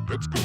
Let's go.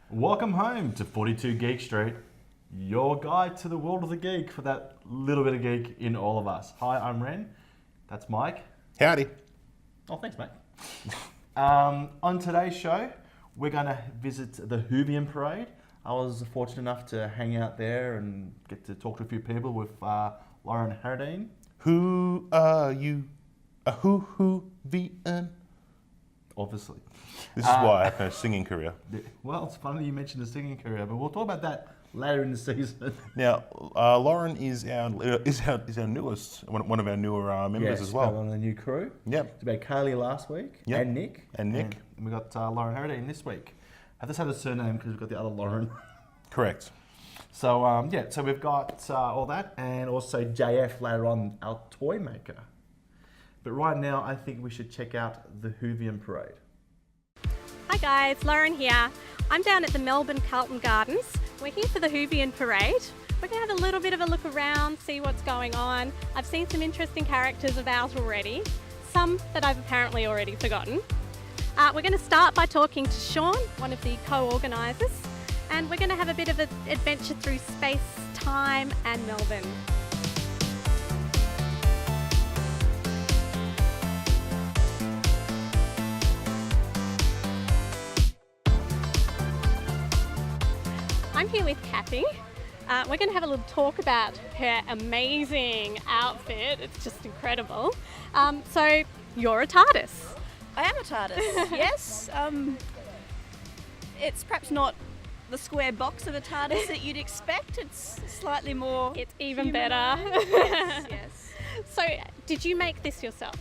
Welcome home to 42 Geek Street, your guide to the world of the geek for that little bit of geek in all of us. Hi, I'm Ren. That's Mike. Howdy. Oh, thanks, mate. On today's show, we're going to visit the Whovian Parade. I was fortunate enough to hang out there and get to talk to a few people with Lauren Hardine. Who are you? A Whovian? Obviously. This is why I have no singing career. Well, it's funny you mentioned the singing career, but we'll talk about that later in the season. Now, Lauren is our newest, one of our newer members as well. On the new crew. Yep. It's about Carly last week, Yep. and Nick. And we got Lauren Hardine this week. I just had a surname because we've got the other Lauren. Correct. So, so we've got all that, and also JF later on, our toy maker. But right now, I think we should check out the Whovian Parade. Hi guys, Lauren here. I'm down at the Melbourne Carlton Gardens. We're here for the Whovian Parade. We're going to have a little bit of a look around, see what's going on. I've seen some interesting characters about already, some that I've apparently already forgotten. We're going to start by talking to Sean, one of the co-organisers, and we're going to have a bit of an adventure through space, time and Melbourne. I'm here with Kathy. We're going to have a little talk about her amazing outfit. It's just incredible. So you're a TARDIS. I am a TARDIS, yes. It's perhaps not the square box of a TARDIS that you'd expect. It's slightly more It's even humanoid. better. Yes. So did you make this yourself?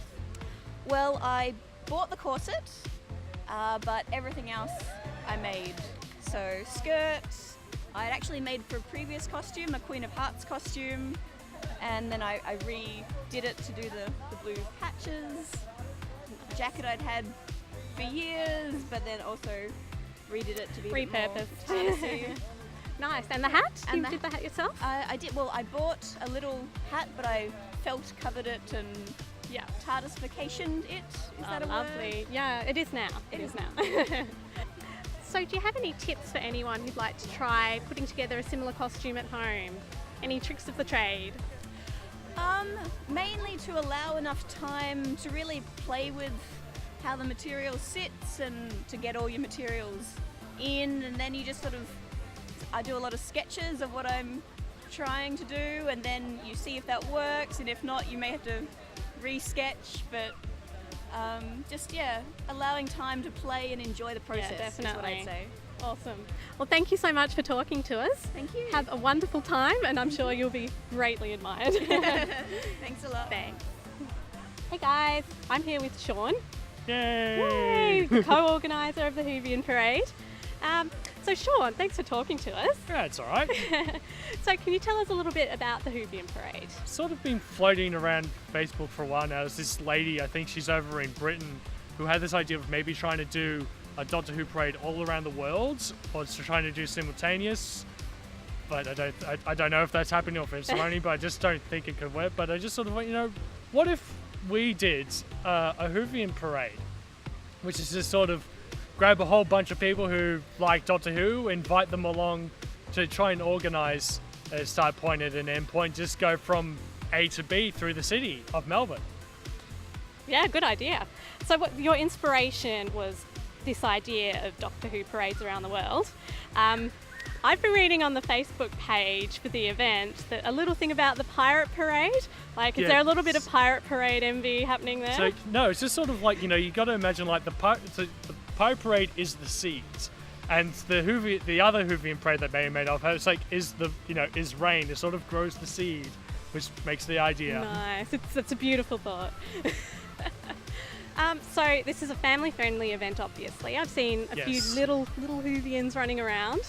Well, I bought the corset, but everything else I made. So skirts, I had actually made for a previous costume, a Queen of Hearts costume, and then I redid it to do the blue patches. The jacket I'd had for years, but then also redid it to be a bit more Repurposed. TARDIS-y. Nice. And the hat? And You the did the hat yourself? I did. Well, I bought a little hat, but I felt covered it and Yeah. TARDISficationed it. Is that a lovely. word? Yeah, it is now. It is now. So do you have any tips for anyone who'd like to try putting together a similar costume at home? Any tricks of the trade? Mainly to allow enough time to really play with how the material sits and to get all your materials in, and then you just sort of, I do a lot of sketches of what I'm trying to do, and then you see if that works, and if not, you may have to re-sketch, but allowing time to play and enjoy the process is what definitely. I'd say. Awesome. Well, thank you so much for talking to us. Thank you. Have a wonderful time, and I'm sure you'll be greatly admired. Thanks a lot. Thanks. Hey guys, I'm here with Sean. Yay! Yay! Co-organiser of the Whovian Parade. So Sean, thanks for talking to us. Yeah, it's all right. So can you tell us a little bit about the Whovian Parade? Sort of been floating around Facebook for a while now. There's this lady, I think she's over in Britain, who had this idea of maybe trying to do a Doctor Who parade all around the world, or trying to do simultaneous. But I don't know if that's happening or if it's running, but I just don't think it could work. But I just sort of went, what if we did a Whovian parade, which is just sort of grab a whole bunch of people who like Doctor Who, invite them along to try and organise a start point at an end point, just go from A to B through the city of Melbourne. Yeah, good idea. So what your inspiration was this idea of Doctor Who parades around the world. I've been reading on the Facebook page for the event that a little thing about the pirate parade. Like, is there a little bit of pirate parade envy happening there? So no, it's just sort of like, you got to imagine like the pirate parade is the seeds, and the other Whovian parade that they made of it's like is rain. It sort of grows the seed, which makes the idea. Nice. It's a beautiful thought. So this is a family-friendly event, obviously. I've seen a few little Whovians running around.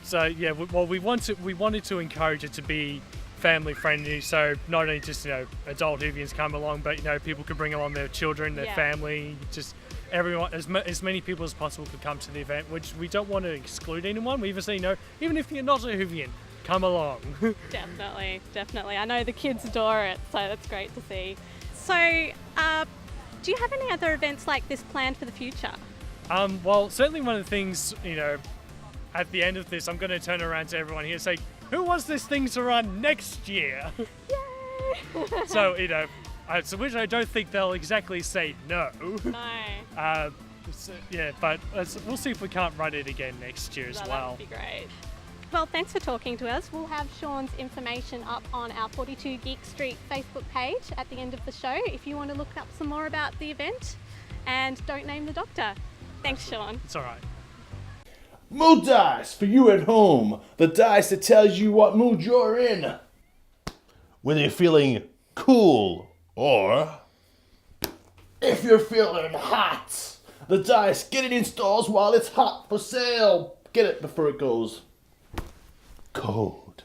So yeah, we wanted to encourage it to be family friendly. So not only just adult Whovians come along, but people could bring along their children, their family, just everyone, as many people as possible could come to the event. Which we don't want to exclude anyone. We even say even if you're not a Whovian, come along. Definitely. I know the kids adore it, so that's great to see. So, do you have any other events like this planned for the future? Well, certainly one of the things at the end of this, I'm going to turn around to everyone here and say, who wants this thing to run next year? Yay! So, which I don't think they'll exactly say no. No. But we'll see if we can't run it again next year as well. That would be great. Well, thanks for talking to us. We'll have Sean's information up on our 42 Geek Street Facebook page at the end of the show if you want to look up some more about the event. And don't name the doctor. Thanks, Sean. It's all right. Mood dice for you at home. The dice that tells you what mood you're in. Whether you're feeling cool or If you're feeling hot. The dice, get it in stores while it's hot for sale. Get it before it goes cold.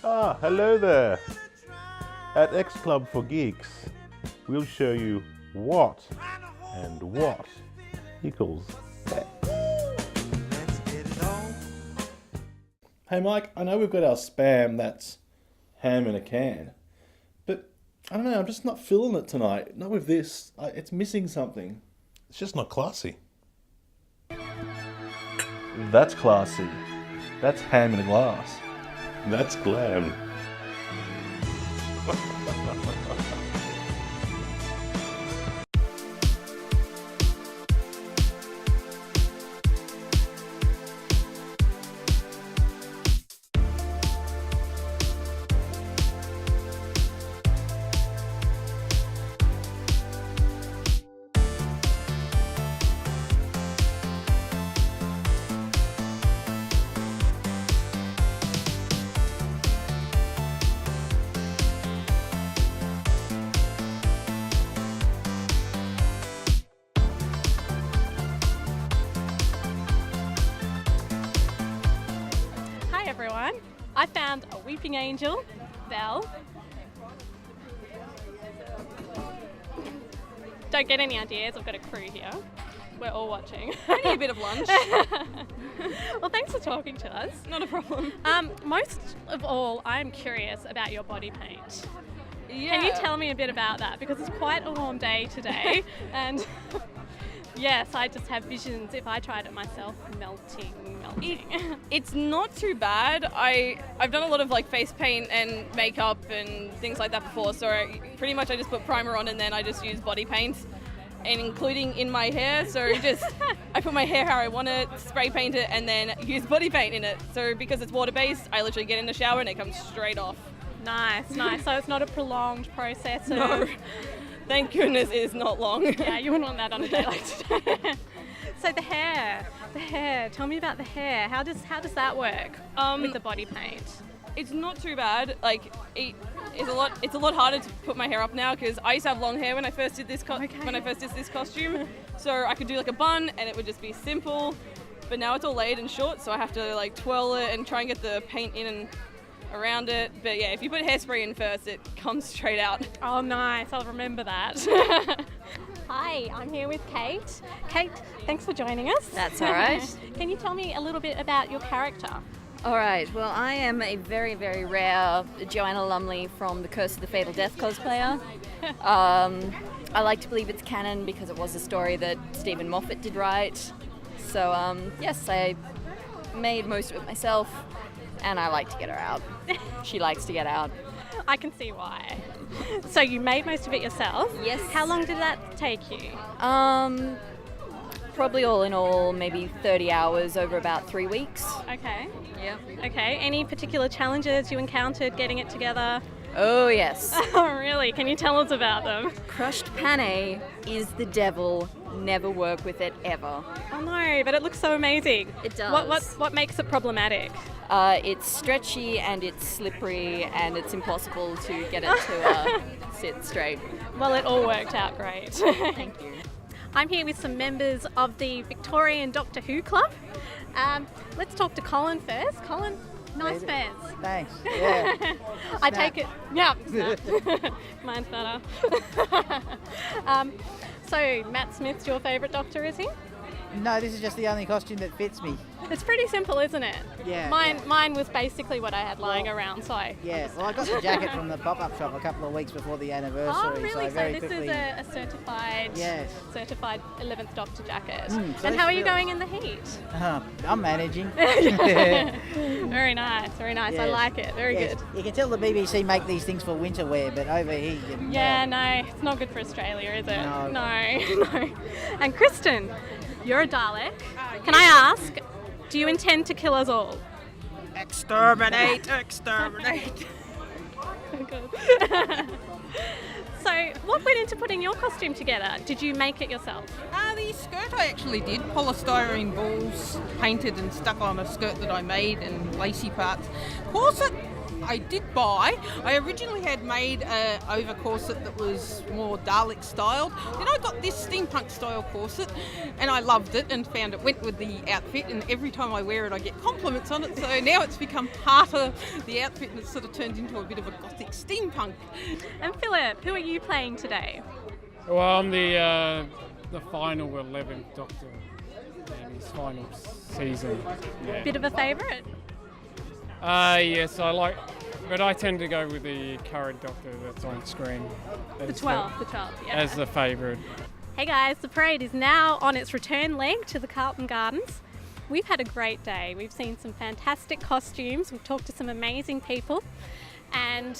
Ah, hello there. At X Club for Geeks, we'll show you what and what equals that. Hey Mike, I know we've got our spam that's ham in a can, but I don't know, I'm just not feeling it tonight. Not with this. It's missing something. It's just not classy. That's classy. That's ham in a glass. That's glam. Everyone, I found a weeping angel, Belle. Don't get any ideas, I've got a crew here. We're all watching. I need a bit of lunch. Well, thanks for talking to us. Not a problem. Most of all, I'm curious about your body paint. Yeah. Can you tell me a bit about that? Because it's quite a warm day today, and yes, I just have visions, if I tried it myself, melting. It's not too bad. I've done a lot of face paint and makeup and things like that before, so pretty much I just put primer on and then I just use body paint, and including in my hair, so I put my hair how I want it, spray paint it, and then use body paint in it. So because it's water based, I literally get in the shower and it comes straight off. Nice. So it's not a prolonged process. No. Thank goodness it is not long. Yeah, you wouldn't want that on a day like today. So the hair. Tell me about the hair. How does that work with the body paint? It's not too bad. It's a lot harder to put my hair up now because I used to have long hair when I first did this costume. So I could do a bun and it would just be simple. But now it's all laid and short, so I have to twirl it and try and get the paint in and around it. But yeah, if you put hairspray in first, it comes straight out. Oh, nice. I'll remember that. Hi, I'm here with Kate. Kate, thanks for joining us. That's all right. Can you tell me a little bit about your character? All right. Well, I am a very, very rare Joanna Lumley from the Curse of the Fatal Death cosplayer. I like to believe it's canon because it was a story that Stephen Moffat did write. So, yes, I made most of it myself, and I like to get her out. She likes to get out. I can see why. So you made most of it yourself? Yes. How long did that take you? Probably all in all, maybe 30 hours over about 3 weeks. Okay. Yeah. Okay. Any particular challenges you encountered getting it together? Oh, yes. Oh, really? Can you tell us about them? Crushed pane is the devil. Never work with it ever. Oh no, but it looks so amazing. It does. What makes it problematic? It's stretchy and it's slippery and it's impossible to get it to sit straight. Well, it all worked out great. Thank you. I'm here with some members of the Victorian Doctor Who Club. Let's talk to Colin first. Colin, nice fans. Thanks. Yeah. I take it. Yeah. Mine's better. So, Matt Smith's your favourite Doctor, is he? No, this is just the only costume that fits me. It's pretty simple, isn't it? Yeah. Mine was basically what I had lying around, so Yeah. Well, I got the jacket from the pop-up shop a couple of weeks before the anniversary. Oh, really? So very this quickly. is a certified, Yes. certified 11th Doctor jacket. So And this how are you feels- going in the heat? I'm managing. Very nice, very nice. I Yes. like it. Very Yes. good. You can tell the BBC make these things for winter wear, but over here, Yeah, no, it's not good for Australia, is it? No. No. And Kristen, you're a Dalek. Can I ask, do you intend to kill us all? Exterminate, exterminate. So, what went into putting your costume together? Did you make it yourself? The skirt I actually did, polystyrene balls painted and stuck on a skirt that I made and lacy parts. Corset I did buy. I originally had made a over corset that was more Dalek styled. Then I got this steampunk style corset and I loved it and found it went with the outfit, and every time I wear it I get compliments on it, so now it's become part of the outfit and it sort of turned into a bit of a gothic steampunk. And Philip, who are you playing today? Well, I'm the final 11th Doctor in his final season. Yeah. Bit of a favourite? Yes, I like, but I tend to go with the current Doctor that's on screen. The 12th, yeah. As the favourite. Hey guys, the parade is now on its return leg to the Carlton Gardens. We've had a great day. We've seen some fantastic costumes. We've talked to some amazing people. And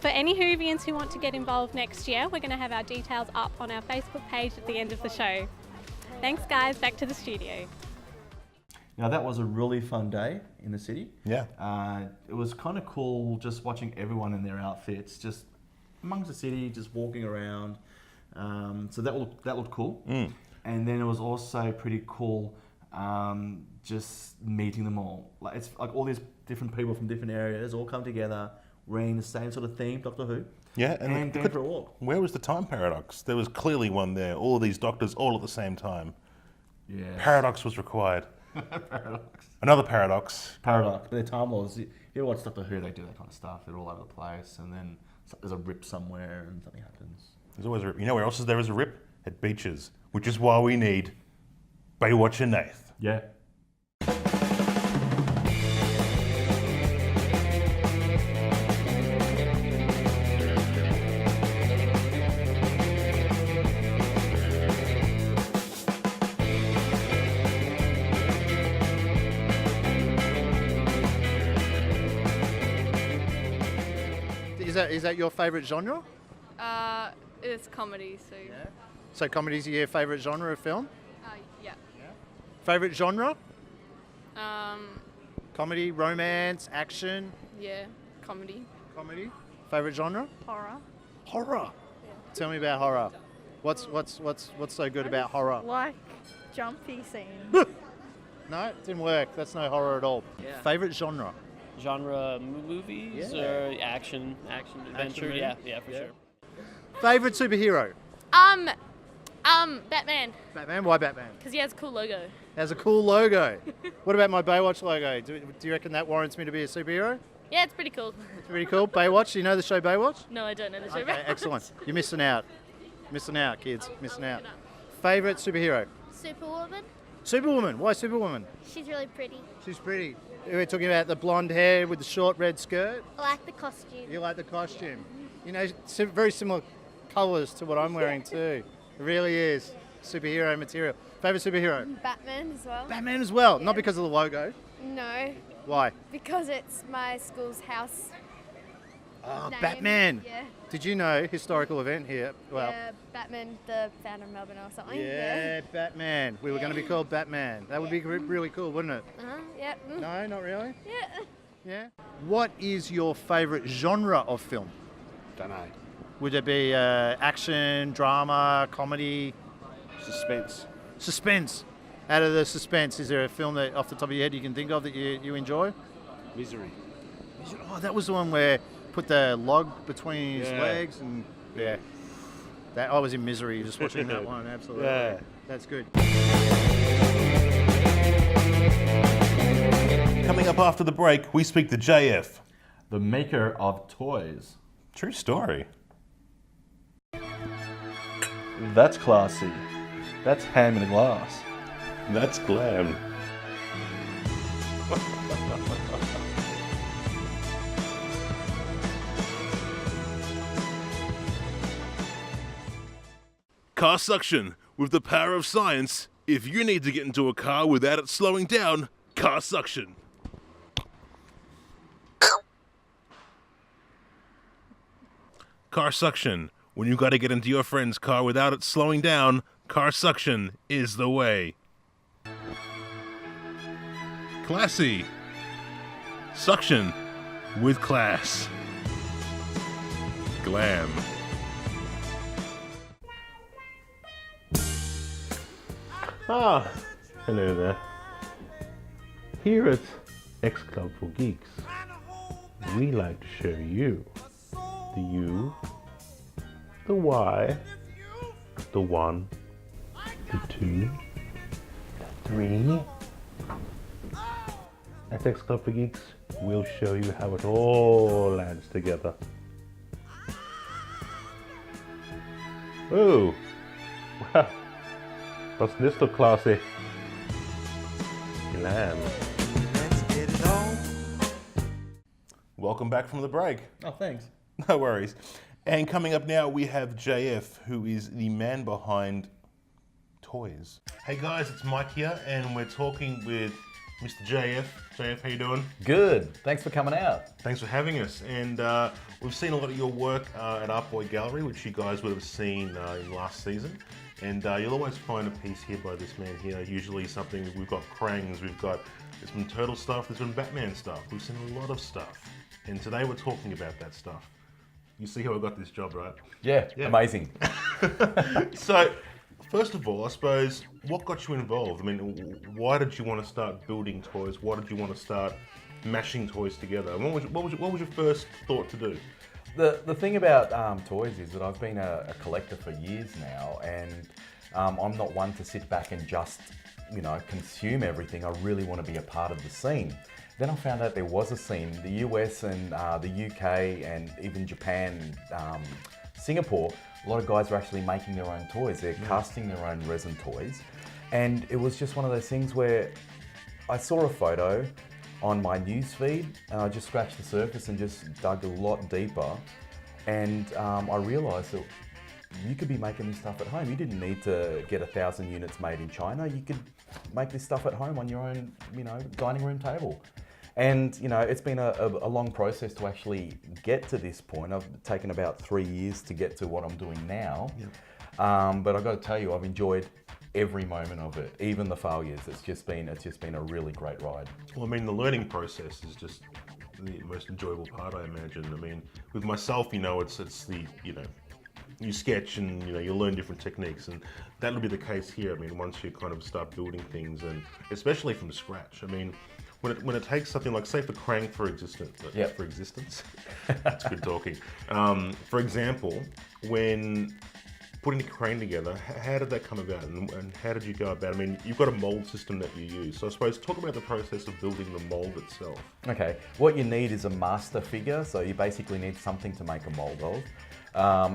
for any Whovians who want to get involved next year, we're going to have our details up on our Facebook page at the end of the show. Thanks guys, back to the studio. Now that was a really fun day in the city. Yeah. It was kind of cool just watching everyone in their outfits, just amongst the city, just walking around. So that looked cool. And then it was also pretty cool just meeting them all. Like it's like all these different people from different areas all come together, wearing the same sort of theme, Doctor Who. Yeah, and going for a walk. Where was the time paradox? There was clearly one there. All of these doctors all at the same time. Yeah. Paradox was required. Paradox. Another paradox. Paradox. But their Time Lords, you ever watch Doctor Who, they do that kind of stuff. They're all over the place, and then there's a rip somewhere and something happens. There's always a rip. You know where else there is a rip? At beaches, which is why we need Whatcha Nath. Yeah. Is that your favourite genre? It's comedy, so So comedy's your favourite genre of film? yeah. Favourite genre? Um, Comedy, romance, action, yeah, comedy. comedy. Favourite genre? Horror. Horror. Tell me about horror. What's so good about horror? Like jumpy scenes. No, it didn't work. That's no horror at all. Yeah. Favourite genre? Genre movies Yeah. or action, adventure? movie? Yeah, for sure. Favourite superhero? Batman, Batman. Why Batman? because he has a cool logo. Has a cool logo. What about my Baywatch logo? Do you reckon that warrants me to be a superhero? Yeah, it's pretty cool. It's pretty cool. Baywatch. Do you know the show Baywatch? No, I don't know the show. Okay, excellent. You're missing out. Missing out, kids. Missing out. Favourite superhero? Superwoman. Superwoman. Why Superwoman? She's really pretty. She's pretty. We're talking about the blonde hair with the short red skirt. I like the costume. You like the costume. You know, very similar colours to what I'm wearing too. It really is. Superhero material. Favourite superhero? Batman as well. Batman as well. Not because of the logo. No, Why? because it's my school's house. Oh, name. Batman. Yeah. Did you know historical event here? Well, Yeah, Batman, the founder of Melbourne or something. yeah, Batman. We were going to be called Batman. That would be really cool, wouldn't it? Yeah. No, not really. Yeah. Yeah. What is your favourite genre of film? Don't know. Would it be action, drama, comedy? Suspense. Suspense. Out of the suspense, is there a film that off the top of your head you can think of that you enjoy? Misery. Oh, that was the one where put the log between his Yeah. legs and yeah. That I was in misery just watching that one. Absolutely. Yeah. That's good. Coming up after the break, we speak to JF. The maker of toys. True story. That's classy. That's ham in a glass. That's glam. Car suction. With the power of science, if you need to get into a car without it slowing down, car suction. Car suction. When you gotta get into your friend's car without it slowing down, car suction is the way. Classy. Suction with class. Glam. Ah, hello there. Here at X Club for Geeks, we like to show you the U, the Y, the 1, the 2, the 3. At X Club for Geeks, we'll show you how it all lands together. Oh, wow. Doesn't this look classy? Glam. Welcome back from the break. Oh, thanks. No worries. And coming up now, we have JF, who is the man behind toys. Hey guys, it's Mike here, and we're talking with Mr. JF. JF, how you doing? Good. Thanks for coming out. Thanks for having us. And we've seen a lot of your work at Art Boy Gallery, which you guys would have seen in last season. And you'll always find a piece here by this man here. Usually something, we've got Krangs, there's been Turtle stuff, there's been Batman stuff. We've seen a lot of stuff. And today we're talking about that stuff. You see how I got this job, right? Yeah. Amazing. So, first of all, I suppose, what got you involved? I mean, why did you want to start building toys? Why did you want to start mashing toys together? And what was your first thought to do? The thing about toys is that I've been a collector for years now, and I'm not one to sit back and just, consume everything. I really want to be a part of the scene. Then I found out there was a scene. The US and the UK and even Japan, Singapore, a lot of guys are actually making their own toys. They're casting their own resin toys. And it was just one of those things where I saw a photo on my news feed, and I just scratched the surface and just dug a lot deeper. And I realised that you could be making this stuff at home. You didn't need to get 1,000 units made in China. You could make this stuff at home on your own, dining room table. And, it's been a long process to actually get to this point. I've taken about 3 years to get to what I'm doing now. Yep. But I've got to tell you, I've enjoyed every moment of it, even the failures. It's just been a really great ride. Well, I mean, the learning process is just the most enjoyable part, I imagine. I mean, with myself, it's the, you sketch and, you learn different techniques, and that'll be the case here. I mean, once you kind of start building things, and especially from scratch. I mean, when it takes something like, say, for Krang for existence, that's good talking. For example, when putting the Krang together, how did that come about, and how did you go about it? I mean, you've got a mold system that you use, so I suppose talk about the process of building the mold itself. Okay, what you need is a master figure, so you basically need something to make a mold of.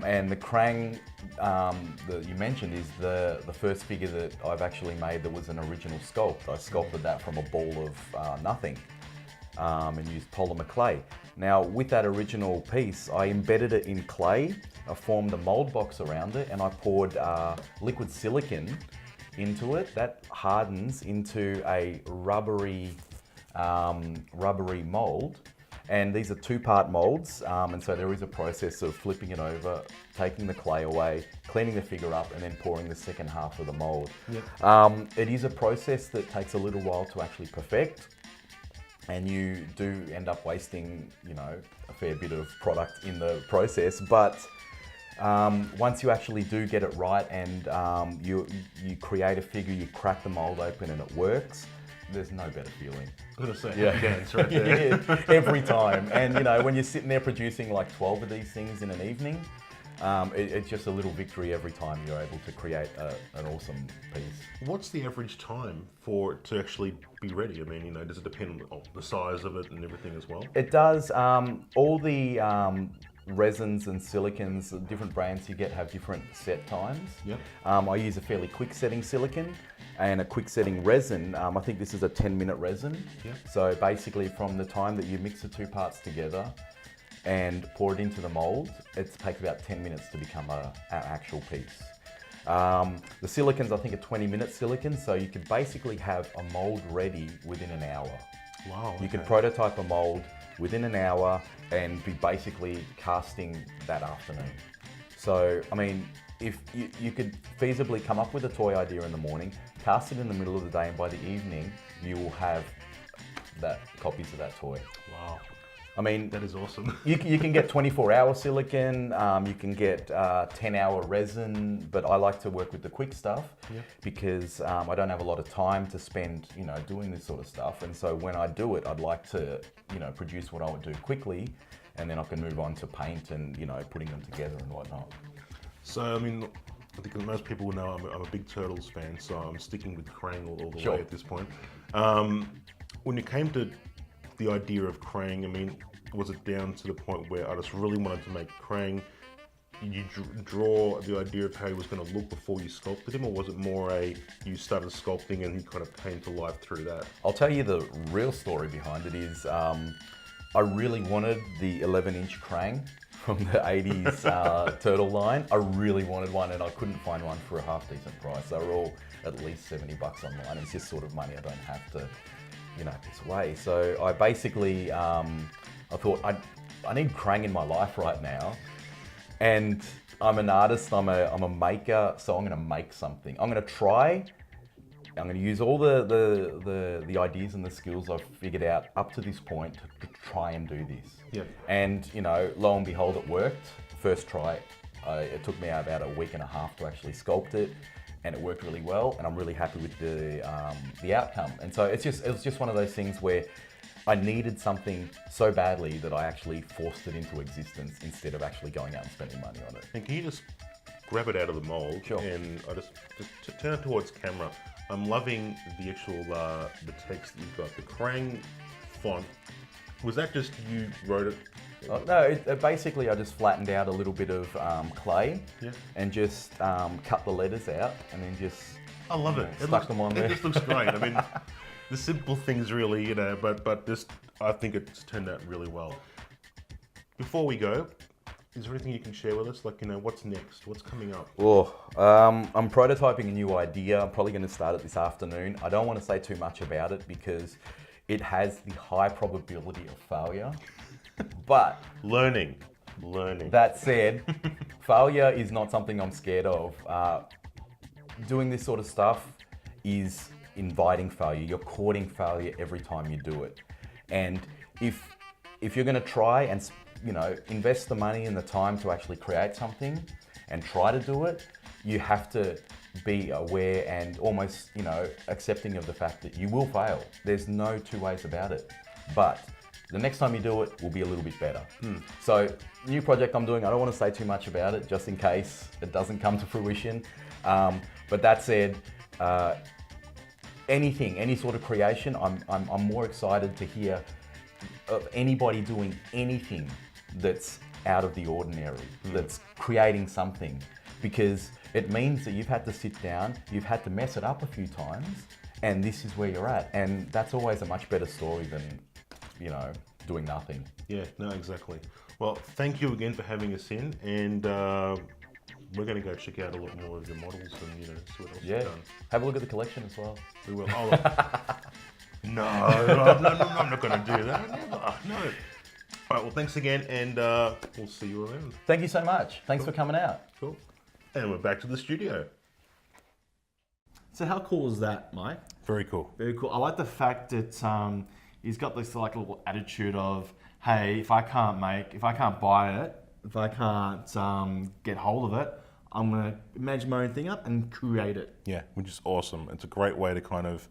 And the Krang that you mentioned is the first figure that I've actually made that was an original sculpt. I sculpted that from a ball of nothing and used polymer clay. Now, with that original piece, I embedded it in clay, I formed a mold box around it, and I poured liquid silicone into it. That hardens into a rubbery mold. And these are two-part molds, and so there is a process of flipping it over, taking the clay away, cleaning the figure up, and then pouring the second half of the mold. Yep. It is a process that takes a little while to actually perfect. and you do end up wasting, you know, a fair bit of product in the process. But once you actually do get it right and you create a figure, you crack the mold open and it works, there's no better feeling. I'm going to say, dance right there. Yeah, every time. And you know, when you're sitting there producing like 12 of these things in an evening, it's just a little victory every time you're able to create an awesome piece. What's the average time for it to actually be ready? I mean, you know, does it depend on the size of it and everything as well? It does. All the resins and silicons, different brands you get have different set times. Yep. I use a fairly quick setting silicon and a quick setting resin. I think this is a 10-minute resin. Yep. So basically from the time that you mix the two parts together and pour it into the mold, it takes about 10 minutes to become an actual piece. The silicons, I think, are 20-minute silicon, so you could basically have a mold ready within an hour. Wow. You could prototype a mold within an hour and be basically casting that afternoon. So, I mean, if you could feasibly come up with a toy idea in the morning, cast it in the middle of the day, and by the evening, you will have copies of that toy. Wow. I mean, that is awesome. You can get 24-hour silicon, you can get 10-hour resin, but I like to work with the quick stuff because I don't have a lot of time to spend, you know, doing this sort of stuff. And so when I do it, I'd like to, you know, produce what I would do quickly, and then I can move on to paint and, you know, putting them together and whatnot. So, I mean, I think most people will know I'm a big Turtles fan, so I'm sticking with Krang all the way at this point. When it came to the idea of Krang, I mean, was it down to the point where I just really wanted to make Krang? You draw the idea of how he was going to look before you sculpted him, or was it more you started sculpting and he kind of came to life through that? I'll tell you the real story behind it is I really wanted the 11-inch Krang from the 80s turtle line. I really wanted one and I couldn't find one for a half-decent price. They were all at least $70 online. It's just sort of money I don't have to, you know, piss away. So I basically, I thought I need Krang in my life right now, and I'm an artist, I'm a maker, so I'm going to make something. I'm going to use all the ideas and the skills I've figured out up to this point to try and do this. Yeah. And you know, lo and behold, it worked. First try, it took me about a week and a half to actually sculpt it, and it worked really well. And I'm really happy with the outcome. And so it was just one of those things where I needed something so badly that I actually forced it into existence instead of actually going out and spending money on it. And can you just grab it out of the mold? Sure. And I just turn it towards camera. I'm loving the actual the text that you've got. The Krang font. Was that just you wrote it? No, basically I just flattened out a little bit of clay and just cut the letters out and then just I love it. Stuck them on there. It just looks great. I mean, the simple things really, you know, but this, I think it's turned out really well. Before we go, is there anything you can share with us? Like, you know, what's next? What's coming up? Oh, I'm prototyping a new idea. I'm probably going to start it this afternoon. I don't want to say too much about it because it has the high probability of failure, but learning. That said, failure is not something I'm scared of. Doing this sort of stuff is inviting failure. You're courting failure every time you do it. And if you're going to try and, you know, invest the money and the time to actually create something and try to do it, you have to be aware and almost, you know, accepting of the fact that you will fail. There's no two ways about it. But the next time you do it will be a little bit better. So, new project I'm doing, I don't want to say too much about it just in case it doesn't come to fruition. But that said, any sort of creation, I'm more excited to hear of anybody doing anything that's out of the ordinary, that's creating something, because it means that you've had to sit down, you've had to mess it up a few times, and this is where you're at. And that's always a much better story than, you know, doing nothing. Yeah, no, exactly. Well, thank you again for having us in, and we're going to go check out a lot more of your models and, you know, see what else you've done. Have a look at the collection as well. We will. Oh, no, I'm not going to do that. Never. No. All right, well, thanks again, and we'll see you around. Thank you so much. Thanks for coming out. Cool. And we're back to the studio. So how cool is that, Mike? Very cool. Very cool. I like the fact that he's got this like little attitude of, hey, if I can't buy it, if I can't get hold of it, I'm gonna imagine my own thing up and create it. Yeah, which is awesome. It's a great way to kind of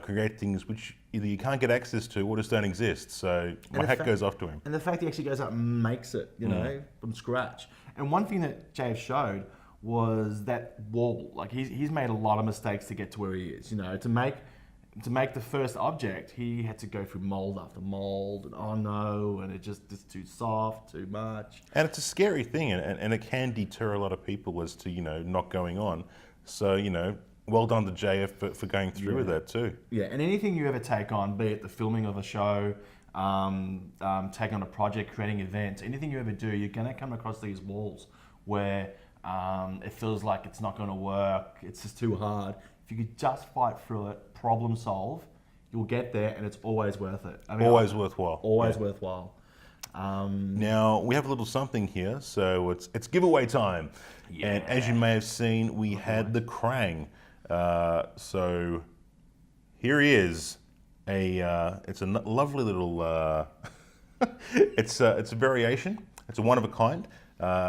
create things which either you can't get access to or just don't exist. So my hat goes off to him. And the fact he actually goes out and makes it, you know, from scratch. And one thing that Jay showed was that wall. Like he's made a lot of mistakes to get to where he is. You know, to make the first object, he had to go through mold after mold, and oh no, and it's too soft, too much. And it's a scary thing, and it can deter a lot of people as to, you know, not going on. So, you know, well done to JF for going through with that too. Yeah, and anything you ever take on, be it the filming of a show, taking on a project, creating events, anything you ever do, you're gonna come across these walls where it feels like it's not gonna work, it's just too hard. If you could just fight through it, problem solve, you'll get there, and it's always worth it. I mean, always worthwhile. Always worthwhile. Now, we have a little something here, so it's giveaway time. Yeah. And as you may have seen, we had the Krang. So here he is. It's a lovely little, it's a variation. It's a one of a kind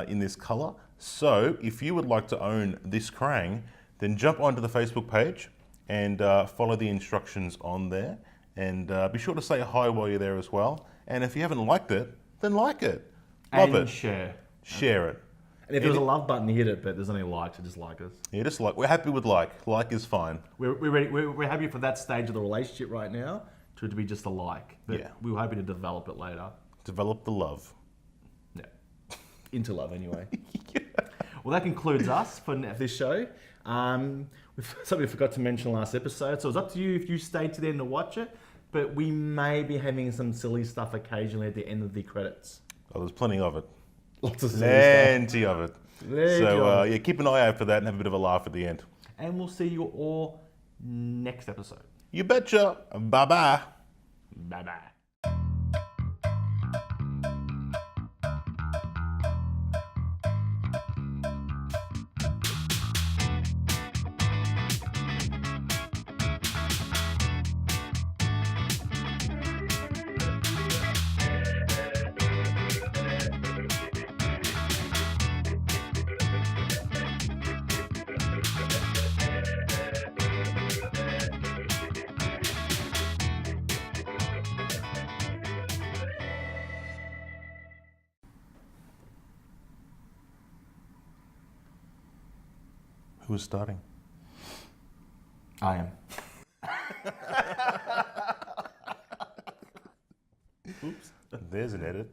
in this color. So if you would like to own this Krang, then jump onto the Facebook page and follow the instructions on there. And be sure to say hi while you're there as well. And if you haven't liked it, then like it. Love it. Share. Share it. And if there's a love button, hit it, but there's only likes, so just like us. Yeah, just like. We're happy with like. Like is fine. We're ready. We're happy for that stage of the relationship right now to be just a like. But yeah. we were hoping to develop it later. Develop the love. Yeah. Into love, anyway. Yeah. Well, that concludes us for this show. Something we forgot to mention last episode, so it's up to you if you stay to the end to watch it, but we may be having some silly stuff occasionally at the end of the credits. Oh, there's plenty of it. Lots of silly plenty stuff. of it. So yeah, keep an eye out for that and have a bit of a laugh at the end. And we'll see you all next episode. You betcha. Bye-bye. Bye-bye. Who's starting? I am. Oops. There's an edit.